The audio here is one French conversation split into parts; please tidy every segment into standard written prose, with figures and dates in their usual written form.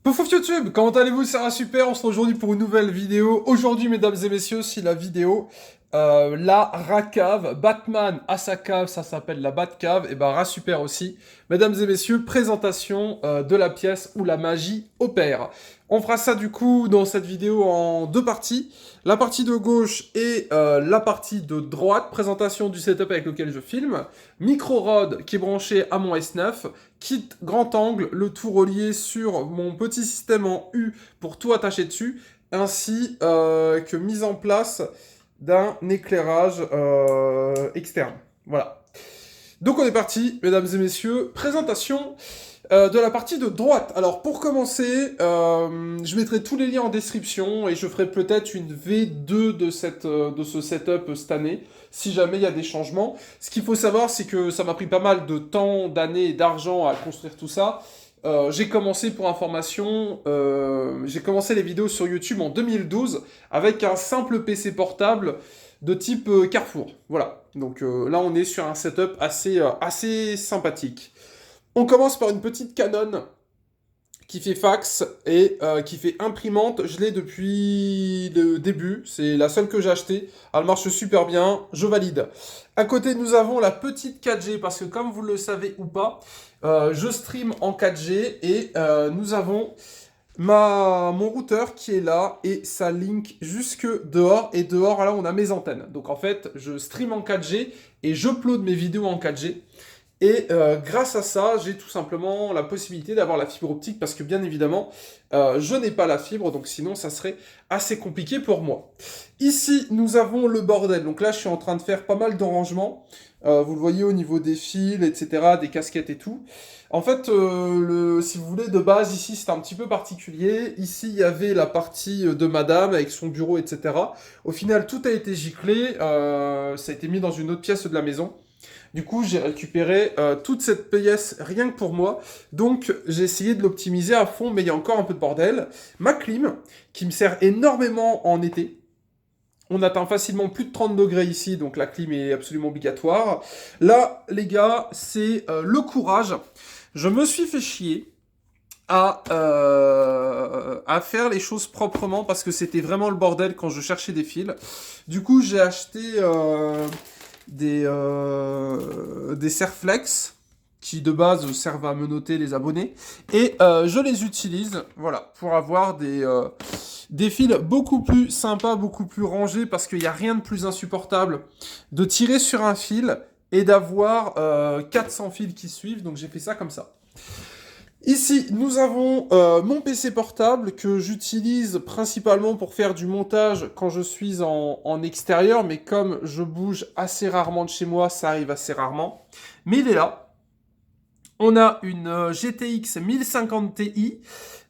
Pouf YouTube, comment allez-vous? Ça va super, on se retrouve aujourd'hui pour une nouvelle vidéo. Aujourd'hui, mesdames et messieurs, c'est la vidéo la Racave, Batman à sa cave, ça s'appelle la Batcave, et ben Rat Super aussi. Mesdames et messieurs, présentation de la pièce où la magie opère. On fera ça du coup dans cette vidéo en deux parties. La partie de gauche et la partie de droite, présentation du setup avec lequel je filme. Micro Rod qui est branché à mon S9. Kit grand angle, le tout relié sur mon petit système en U pour tout attacher dessus, ainsi que mise en place d'un éclairage externe. Voilà. Donc on est parti, mesdames et messieurs. Présentation de la partie de droite. Alors pour commencer, je mettrai tous les liens en description et je ferai peut-être une V2 de ce setup cette année, si jamais il y a des changements. Ce qu'il faut savoir, c'est que ça m'a pris pas mal de temps, d'années et d'argent à construire tout ça. J'ai commencé pour information, j'ai commencé les vidéos sur YouTube en 2012 avec un simple PC portable de type Carrefour. Voilà. Donc là, on est sur un setup assez sympathique. On commence par une petite Canon qui fait fax et qui fait imprimante. Je l'ai depuis le début. C'est la seule que j'ai achetée. Elle marche super bien. Je valide. À côté, nous avons la petite 4G parce que comme vous le savez ou pas, je stream en 4G et nous avons mon routeur qui est là et ça link jusque dehors et dehors là on a mes antennes. Donc en fait, je stream en 4G et j'upload mes vidéos en 4G. Et grâce à ça, j'ai tout simplement la possibilité d'avoir la fibre optique parce que bien évidemment, je n'ai pas la fibre, donc sinon ça serait assez compliqué pour moi. Ici, nous avons le bordel. Donc là, je suis en train de faire pas mal d'arrangements. Vous le voyez au niveau des fils, etc., des casquettes et tout. En fait, si vous voulez, de base, ici, c'est un petit peu particulier. Ici, il y avait la partie de madame avec son bureau, etc. Au final, tout a été giclé. Ça a été mis dans une autre pièce de la maison. Du coup, j'ai récupéré toute cette pièce rien que pour moi. Donc, j'ai essayé de l'optimiser à fond, mais il y a encore un peu de bordel. Ma clim, qui me sert énormément en été. On atteint facilement plus de 30 degrés ici, donc la clim est absolument obligatoire. Là, les gars, c'est le courage. Je me suis fait chier à faire les choses proprement parce que c'était vraiment le bordel quand je cherchais des fils. Du coup, j'ai acheté des Serflex qui de base servent à menotter les abonnés et je les utilise voilà pour avoir des fils beaucoup plus sympas, beaucoup plus rangés parce qu'il n'y a rien de plus insupportable de tirer sur un fil et d'avoir 400 fils qui suivent, donc j'ai fait ça comme ça. Ici, nous avons mon PC portable que j'utilise principalement pour faire du montage quand je suis en extérieur, mais comme je bouge assez rarement de chez moi, ça arrive assez rarement. Mais il est là. On a une GTX 1050 Ti,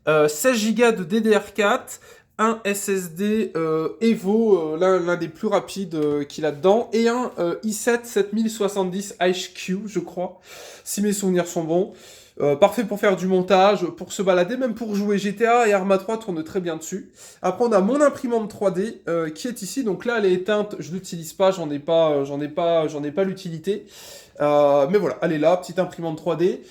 16 Go de DDR4, un SSD Evo, l'un des plus rapides qu'il a dedans, et un i7 7070 HQ, je crois, si mes souvenirs sont bons. Parfait pour faire du montage, pour se balader, même pour jouer GTA et Arma 3 tourne très bien dessus. Après on a mon imprimante 3D qui est ici, donc là elle est éteinte, je l'utilise pas, j'en ai pas l'utilité. Mais voilà, elle est là, petite imprimante 3D.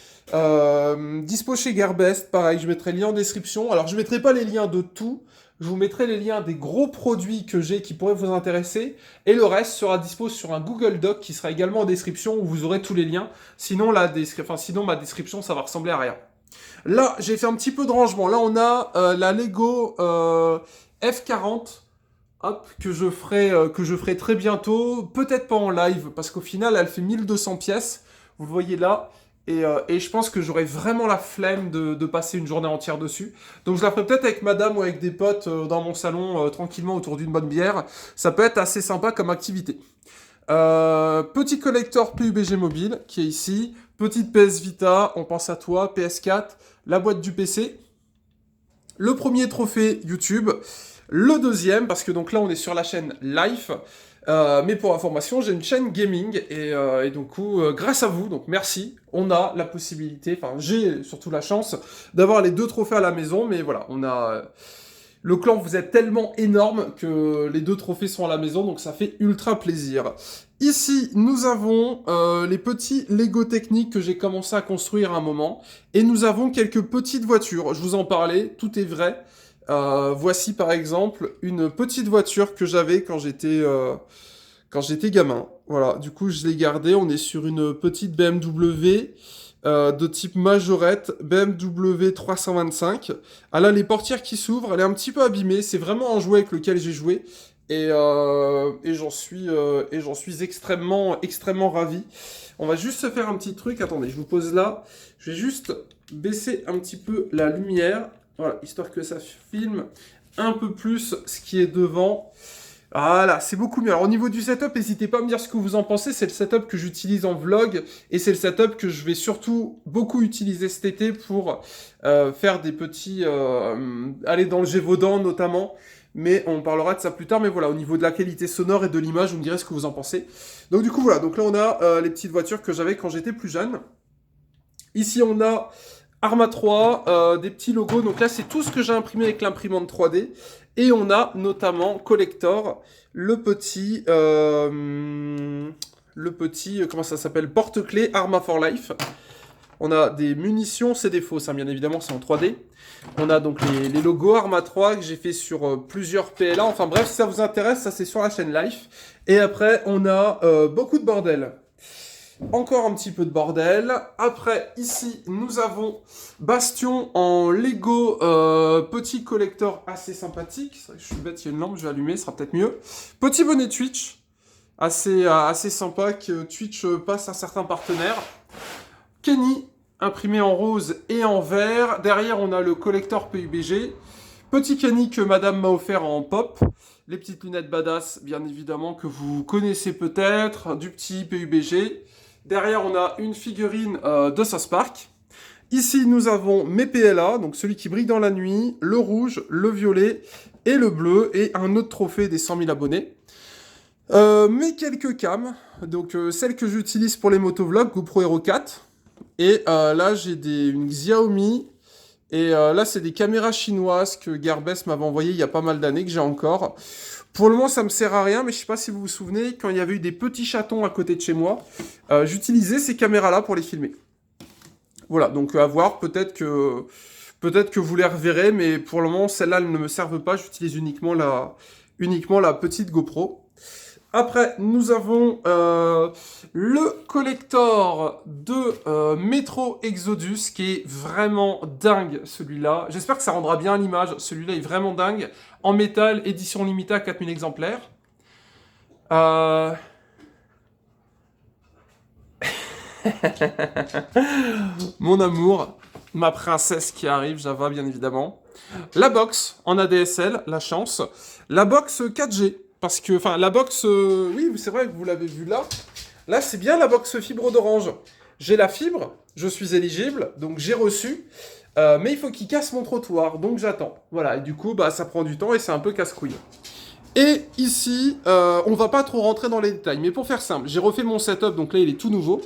Dispo chez Gearbest, pareil, je mettrai le lien en description. Alors je mettrai pas les liens de tout, je vous mettrai les liens des gros produits que j'ai qui pourraient vous intéresser, et le reste sera dispo sur un Google Doc qui sera également en description où vous aurez tous les liens. Sinon, sinon ma description, ça va ressembler à rien. Là, j'ai fait un petit peu de rangement. Là, on a la Lego F40. Hop, que je ferai très bientôt. Peut-être pas en live, parce qu'au final, elle fait 1200 pièces. Vous le voyez là. Et je pense que j'aurais vraiment la flemme de passer une journée entière dessus. Donc je la ferai peut-être avec madame ou avec des potes dans mon salon, tranquillement autour d'une bonne bière. Ça peut être assez sympa comme activité. Petit collector PUBG mobile qui est ici. Petite PS Vita, on pense à toi. PS4, la boîte du PC. Le premier trophée YouTube. Le deuxième, parce que donc là on est sur la chaîne Life. Mais pour information, j'ai une chaîne gaming et donc grâce à vous, donc merci, on a la possibilité, enfin j'ai surtout la chance d'avoir les deux trophées à la maison, mais voilà, Le clan, vous êtes tellement énorme que les 2 trophées sont à la maison, donc ça fait ultra plaisir. Ici, nous avons les petits Lego techniques que j'ai commencé à construire à un moment. Et nous avons quelques petites voitures. Je vous en parlais, tout est vrai. Voici par exemple une petite voiture que j'avais quand j'étais gamin. Voilà, du coup je l'ai gardée. On est sur une petite BMW de type majorette, BMW 325. Elle a les portières qui s'ouvrent, elle est un petit peu abîmée. C'est vraiment un jouet avec lequel j'ai joué. Et j'en suis extrêmement ravi. On va juste se faire un petit truc. Attendez, je vous pose là. Je vais juste baisser un petit peu la lumière. Voilà, histoire que ça filme un peu plus ce qui est devant. Voilà, c'est beaucoup mieux. Alors au niveau du setup, n'hésitez pas à me dire ce que vous en pensez. C'est le setup que j'utilise en vlog et c'est le setup que je vais surtout beaucoup utiliser cet été pour faire des petits... aller dans le Gévaudan notamment. Mais on parlera de ça plus tard. Mais voilà, au niveau de la qualité sonore et de l'image, vous me direz ce que vous en pensez. Donc du coup, voilà. Donc là, on a les petites voitures que j'avais quand j'étais plus jeune. Ici, on a Arma 3, des petits logos. Donc là, c'est tout ce que j'ai imprimé avec l'imprimante 3D. Et on a notamment Collector, comment ça s'appelle, porte-clés Arma for Life. On a des munitions, c'est des fausses, hein, bien évidemment, c'est en 3D. On a donc les logos Arma 3 que j'ai fait sur plusieurs PLA. Enfin bref, si ça vous intéresse, ça c'est sur la chaîne Life. Et après, on a beaucoup de bordel. Encore un petit peu de bordel. Après, ici, nous avons Bastion en Lego petit collector assez sympathique. C'est vrai que je suis bête, il y a une lampe, je vais allumer, ce sera peut-être mieux. Petit bonnet Twitch, assez sympa que Twitch passe à certains partenaires. Kenny, imprimé en rose et en vert. Derrière, on a le collector PUBG. Petit Kenny que madame m'a offert en pop. Les petites lunettes badass, bien évidemment, que vous connaissez peut-être. Du petit PUBG. Derrière, on a une figurine de South Park. Ici, nous avons mes PLA, donc celui qui brille dans la nuit, le rouge, le violet et le bleu, et un autre trophée des 100 000 abonnés. Mes quelques cams, donc celles que j'utilise pour les motovlogs, GoPro Hero 4. Et là, j'ai une Xiaomi. Et là, c'est des caméras chinoises que Gearbest m'avait envoyées il y a pas mal d'années, que j'ai encore. Pour le moment, ça me sert à rien, mais je sais pas si vous vous souvenez, quand il y avait eu des petits chatons à côté de chez moi, j'utilisais ces caméras-là pour les filmer. Voilà, donc à voir, peut-être que vous les reverrez, mais pour le moment, celles-là, elles ne me servent pas, j'utilise uniquement la petite GoPro. Après, nous avons le collector de Metro Exodus, qui est vraiment dingue, celui-là. J'espère que ça rendra bien l'image. Celui-là est vraiment dingue. En métal, édition limitée à 4000 exemplaires. Mon amour, ma princesse qui arrive, Java, bien évidemment. La box en ADSL, la chance. La box 4G. Parce que, enfin, la box, oui, c'est vrai que vous l'avez vu là. Là, c'est bien la box fibre d'Orange. J'ai la fibre, je suis éligible, donc j'ai reçu. Mais il faut qu'il casse mon trottoir, donc j'attends. Voilà, et du coup, bah, ça prend du temps et c'est un peu casse-couille. Et ici, on va pas trop rentrer dans les détails, mais pour faire simple, j'ai refait mon setup, donc là, il est tout nouveau.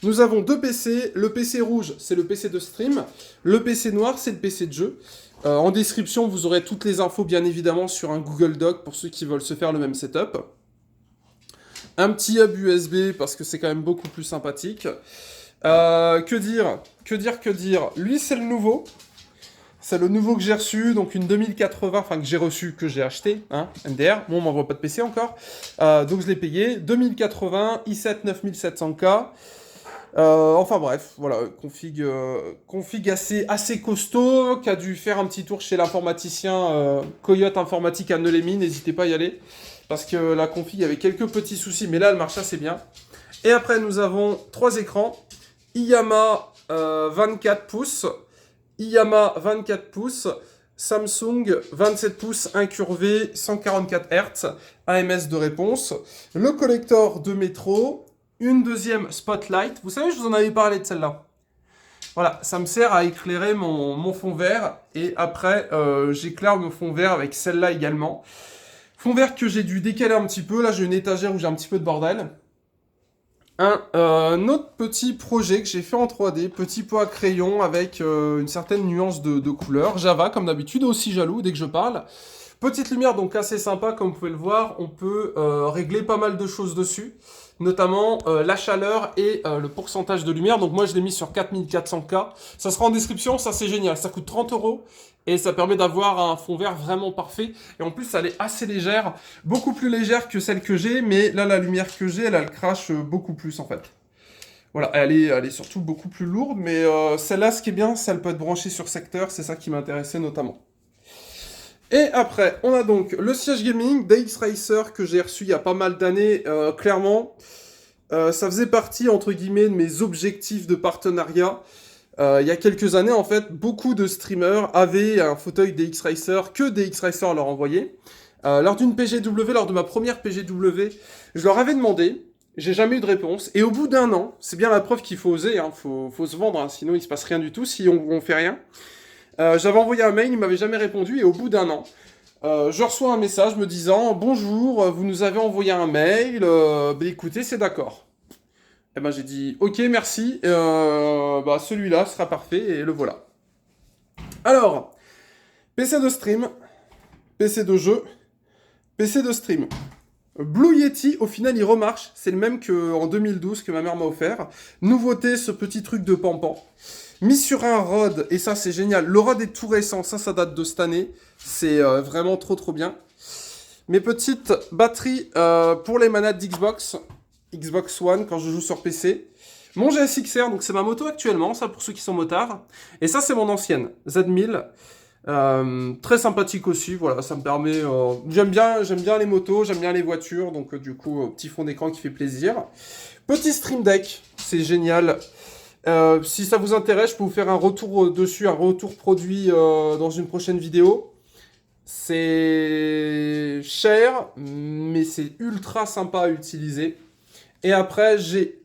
Nous avons 2 PC. Le PC rouge, c'est le PC de stream. Le PC noir, c'est le PC de jeu. En description, vous aurez toutes les infos, bien évidemment, sur un Google Doc pour ceux qui veulent se faire le même setup. Un petit hub USB, parce que c'est quand même beaucoup plus sympathique. Que dire. Lui, c'est le nouveau. C'est le nouveau que j'ai reçu, donc une 2080, enfin que j'ai reçu, que j'ai acheté, hein, MDR. Bon, on m'envoie pas de PC encore. Donc je l'ai payé. 2080, i7 9700K. Enfin bref, voilà, config assez costaud, qui a dû faire un petit tour chez l'informaticien Coyote Informatique à Neulémy, n'hésitez pas à y aller, parce que la config avait quelques petits soucis, mais là elle marche assez bien. Et après nous avons 3 écrans, Iyama 24 pouces, Iyama 24 pouces, Samsung 27 pouces incurvé, 144 Hz, AMS de réponse, le collector de métro, une deuxième spotlight. Vous savez, je vous en avais parlé de celle-là. Voilà, ça me sert à éclairer mon fond vert. Et après, j'éclaire mon fond vert avec celle-là également. Fond vert que j'ai dû décaler un petit peu. Là, j'ai une étagère où j'ai un petit peu de bordel. Un autre petit projet que j'ai fait en 3D, petit pot à crayon avec une certaine nuance de couleur. Java, comme d'habitude, aussi jaloux dès que je parle. Petite lumière, donc assez sympa, comme vous pouvez le voir. On peut régler pas mal de choses dessus, notamment la chaleur et le pourcentage de lumière. Donc moi, je l'ai mis sur 4400K. Ça sera en description, ça c'est génial. Ça coûte 30 € et ça permet d'avoir un fond vert vraiment parfait. Et en plus, elle est assez légère, beaucoup plus légère que celle que j'ai, mais là, la lumière que j'ai, elle crache beaucoup plus en fait. Voilà, elle est surtout beaucoup plus lourde, mais celle-là, ce qui est bien, c'est qu'elle peut être branchée sur secteur, c'est ça qui m'intéressait notamment. Et après, on a donc le siège gaming d'AX Racer que j'ai reçu il y a pas mal d'années, clairement. Ça faisait partie, entre guillemets, de mes objectifs de partenariat. Il y a quelques années, en fait, beaucoup de streamers avaient un fauteuil DX Racer que DX Racer leur envoyait. Lors d'une PGW, lors de ma première PGW, je leur avais demandé, j'ai jamais eu de réponse, et au bout d'un an, c'est bien la preuve qu'il faut oser, hein, faut se vendre, hein, sinon il se passe rien du tout si on fait rien. J'avais envoyé un mail, il m'avait jamais répondu, et au bout d'un an, je reçois un message me disant « Bonjour, vous nous avez envoyé un mail, écoutez, c'est d'accord. » Eh ben j'ai dit « Ok, merci, celui-là sera parfait, et le voilà. » Alors, PC de stream, PC de jeu, PC de stream. Blue Yeti, au final, il remarche. C'est le même qu'en 2012 que ma mère m'a offert. Nouveauté, ce petit truc de pampan. Mis sur un rod, et ça, c'est génial. Le rod est tout récent, ça date de cette année. C'est vraiment trop bien. Mes petites batteries pour les manettes d'Xbox, Xbox One, quand je joue sur PC. Mon GSX-R, donc c'est ma moto actuellement, ça pour ceux qui sont motards. Et ça, c'est mon ancienne, Z1000. Très sympathique aussi, voilà, ça me permet... j'aime bien les motos, j'aime bien les voitures, donc du coup, petit fond d'écran qui fait plaisir. Petit Stream Deck, c'est génial. Si ça vous intéresse, je peux vous faire un retour dessus, un retour produit dans une prochaine vidéo. C'est cher, mais c'est ultra sympa à utiliser. Et après, j'ai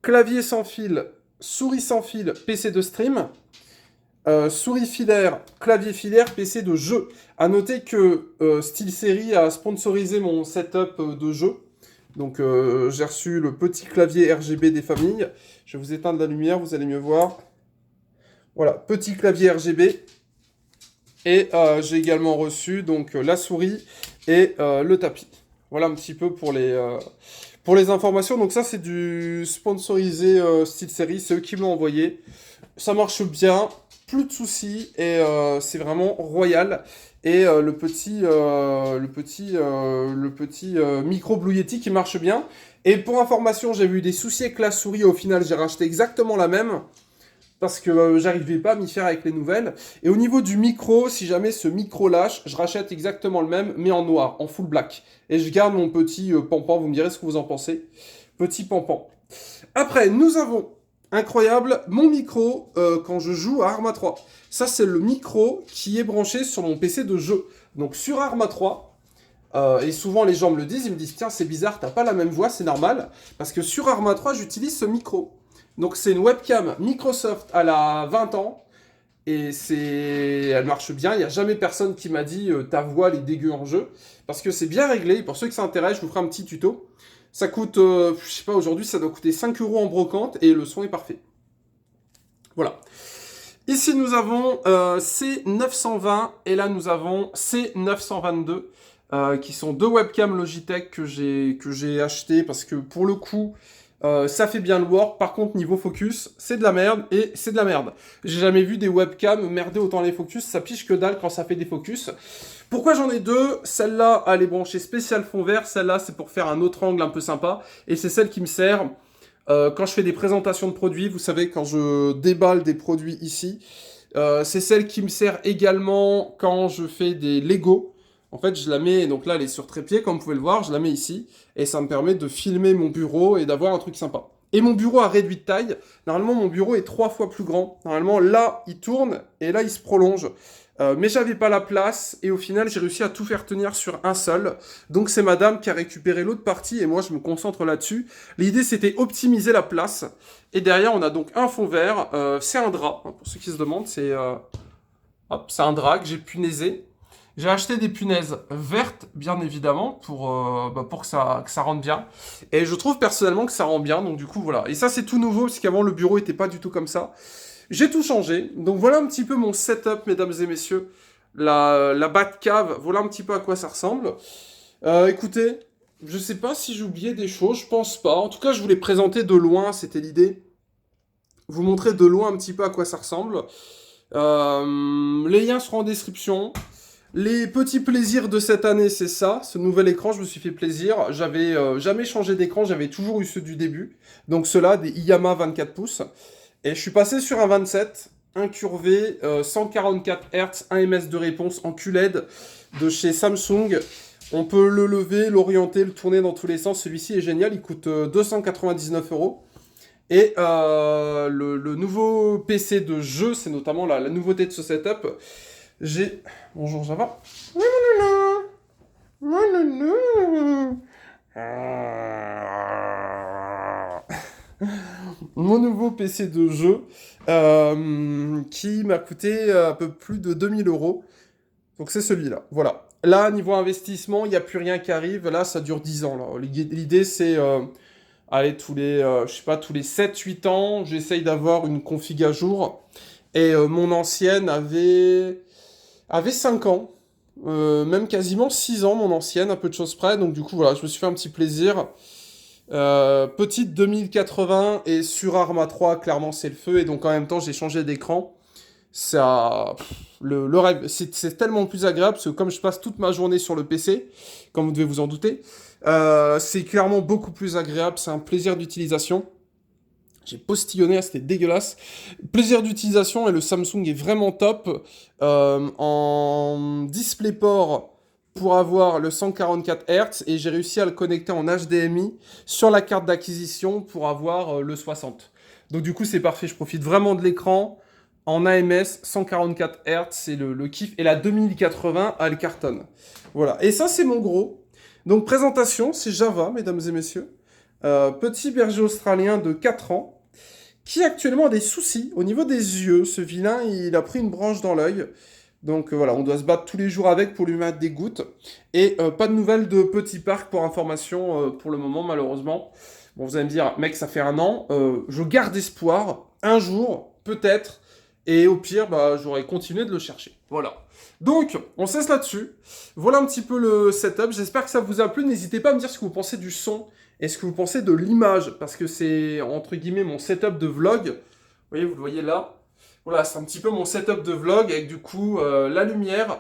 clavier sans fil, souris sans fil, PC de stream. Souris filaire, clavier filaire, PC de jeu. A noter que SteelSeries a sponsorisé mon setup de jeu. Donc j'ai reçu le petit clavier RGB des familles. Je vais vous éteindre la lumière, vous allez mieux voir. Voilà, petit clavier RGB. Et j'ai également reçu donc la souris et le tapis. Voilà un petit peu pour les informations. Donc ça c'est du sponsorisé SteelSeries, c'est eux qui me l'ont envoyé. Ça marche bien. Plus de soucis et c'est vraiment royal. Et le petit micro Blue Yeti qui marche bien. Et pour information, j'avais eu des soucis avec la souris. Au final, j'ai racheté exactement la même parce que j'arrivais pas à m'y faire avec les nouvelles. Et au niveau du micro, si jamais ce micro lâche, je rachète exactement le même, mais en noir, en full black. Et je garde mon petit pampan. Vous me direz ce que vous en pensez. Petit pampan. Après, nous avons... Incroyable, mon micro quand je joue à Arma 3. Ça, c'est le micro qui est branché sur mon PC de jeu. Donc sur Arma 3, et souvent les gens me le disent, ils me disent « Tiens, c'est bizarre, t'as pas la même voix, c'est normal. » Parce que sur Arma 3, j'utilise ce micro. Donc c'est une webcam Microsoft à la 20 ans. Et elle marche bien, il n'y a jamais personne qui m'a dit « Ta voix, elle est dégueu en jeu. » Parce que c'est bien réglé, pour ceux qui s'intéressent, je vous ferai un petit tuto. Ça coûte, je sais pas, aujourd'hui, ça doit coûter 5 € en brocante et le son est parfait. Voilà. Ici, nous avons C920 et là, nous avons C922 qui sont deux webcams Logitech que j'ai acheté parce que pour le coup, ça fait bien le work. Par contre, niveau focus, c'est de la merde et c'est de la merde. J'ai jamais vu des webcams merder autant les focus. Ça piche que dalle quand ça fait des focus. Pourquoi j'en ai deux? Celle-là, elle est branchée spécial fond vert. Celle-là, c'est pour faire un autre angle un peu sympa. Et c'est celle qui me sert quand je fais des présentations de produits. Vous savez, quand je déballe des produits ici. C'est celle qui me sert également quand je fais des Lego. En fait, je la mets, donc là, elle est sur trépied, comme vous pouvez le voir. Je la mets ici. Et ça me permet de filmer mon bureau et d'avoir un truc sympa. Et mon bureau a réduit de taille. Normalement, mon bureau est 3 fois plus grand. Normalement, là, il tourne et là, il se prolonge. Mais j'avais pas la place et au final j'ai réussi à tout faire tenir sur un seul. Donc c'est madame qui a récupéré l'autre partie et moi je me concentre là-dessus. L'idée c'était optimiser la place. Et derrière on a donc un fond vert, c'est un drap, hein, pour ceux qui se demandent, c'est un drap que j'ai punaisé. J'ai acheté des punaises vertes, bien évidemment, pour que ça rende bien. Et je trouve personnellement que ça rend bien, donc du coup, voilà. Et ça, c'est tout nouveau, parce qu'avant, le bureau était pas du tout comme ça. J'ai tout changé. Donc voilà un petit peu mon setup, mesdames et messieurs. La Batcave, voilà un petit peu à quoi ça ressemble. Écoutez, je sais pas si j'ai oublié des choses, je pense pas. En tout cas, je voulais présenter de loin, c'était l'idée. Vous montrer de loin un petit peu à quoi ça ressemble. Les liens seront en description. Les petits plaisirs de cette année, c'est ça. Ce nouvel écran, je me suis fait plaisir. J'avais jamais changé d'écran, j'avais toujours eu ceux du début. Donc ceux-là, des Iyama 24 pouces. Et je suis passé sur un 27, incurvé, 144 Hz, 1 ms de réponse en QLED de chez Samsung. On peut le lever, l'orienter, le tourner dans tous les sens. Celui-ci est génial, il coûte 299 €. Et le nouveau PC de jeu, c'est notamment la nouveauté de ce setup. J'ai... Bonjour, ça va? Mon nouveau PC de jeu qui m'a coûté un peu plus de 2000 €. Donc c'est celui-là, voilà. Là, niveau investissement, il n'y a plus rien qui arrive. Là, ça dure 10 ans. Là. L'idée, c'est... allez, je sais pas, tous les 7-8 ans, j'essaye d'avoir une config à jour. Et mon ancienne avait 5 ans. Même quasiment 6 ans, mon ancienne, à peu de choses près. Donc du coup, voilà, je me suis fait un petit plaisir. Petite 2080 et sur Arma 3, clairement, c'est le feu. Et donc en même temps, j'ai changé d'écran. Ça, le rêve, c'est tellement plus agréable parce que comme je passe toute ma journée sur le PC, comme vous devez vous en douter, c'est clairement beaucoup plus agréable, c'est un plaisir d'utilisation. J'ai postillonné, c'était dégueulasse. Plaisir d'utilisation et le Samsung est vraiment top. En DisplayPort pour avoir le 144 Hz et j'ai réussi à le connecter en HDMI sur la carte d'acquisition pour avoir le 60. Donc du coup c'est parfait, je profite vraiment de l'écran. En AMS, 144 Hz, c'est le kiff. Et la 2080, elle cartonne. Voilà. Et ça, c'est mon gros. Donc, présentation, c'est Java, mesdames et messieurs. Petit berger australien de 4 ans, qui actuellement a des soucis au niveau des yeux. Ce vilain, il a pris une branche dans l'œil. Donc voilà, on doit se battre tous les jours avec pour lui mettre des gouttes. Et pas de nouvelles de Petit Parc pour information pour le moment, malheureusement. Bon, vous allez me dire, mec, ça fait 1 an. Je garde espoir. Un jour, peut-être. Et au pire, bah, j'aurais continué de le chercher. Voilà. Donc, on cesse là-dessus. Voilà un petit peu le setup. J'espère que ça vous a plu. N'hésitez pas à me dire ce que vous pensez du son et ce que vous pensez de l'image. Parce que c'est, entre guillemets, mon setup de vlog. Vous le voyez là. Voilà, c'est un petit peu mon setup de vlog avec du coup la lumière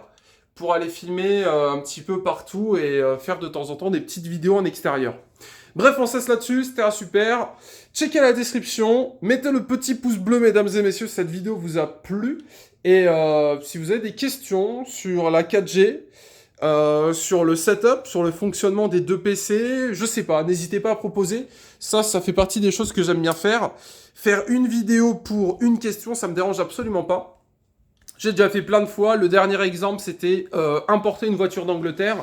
pour aller filmer un petit peu partout et faire de temps en temps des petites vidéos en extérieur. Bref, on cesse là-dessus, c'était un super. Checkez la description, mettez le petit pouce bleu, mesdames et messieurs, si cette vidéo vous a plu. Et si vous avez des questions sur la 4G, sur le setup, sur le fonctionnement des deux PC, je sais pas, n'hésitez pas à proposer. Ça fait partie des choses que j'aime bien faire. Faire une vidéo pour une question, ça me dérange absolument pas. J'ai déjà fait plein de fois. Le dernier exemple, c'était importer une voiture d'Angleterre.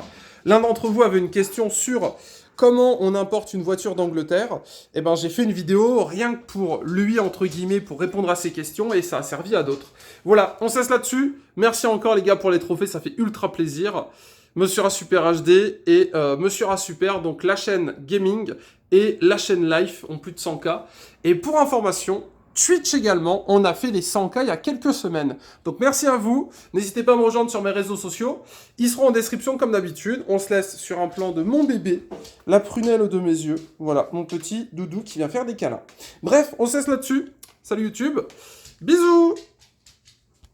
L'un d'entre vous avait une question sur comment on importe une voiture d'Angleterre. Et ben, j'ai fait une vidéo rien que pour lui, entre guillemets, pour répondre à ses questions, et ça a servi à d'autres. Voilà, on cesse là-dessus. Merci encore, les gars, pour les trophées, ça fait ultra plaisir. Monsieur Rasuper HD et Monsieur Rasuper, donc la chaîne Gaming et la chaîne Life ont plus de 100K. Et pour information, Twitch également, on a fait les 100K il y a quelques semaines. Donc merci à vous, n'hésitez pas à me rejoindre sur mes réseaux sociaux, ils seront en description comme d'habitude. On se laisse sur un plan de mon bébé, la prunelle de mes yeux, voilà, mon petit doudou qui vient faire des câlins. Bref, on se laisse là-dessus, salut YouTube, bisous.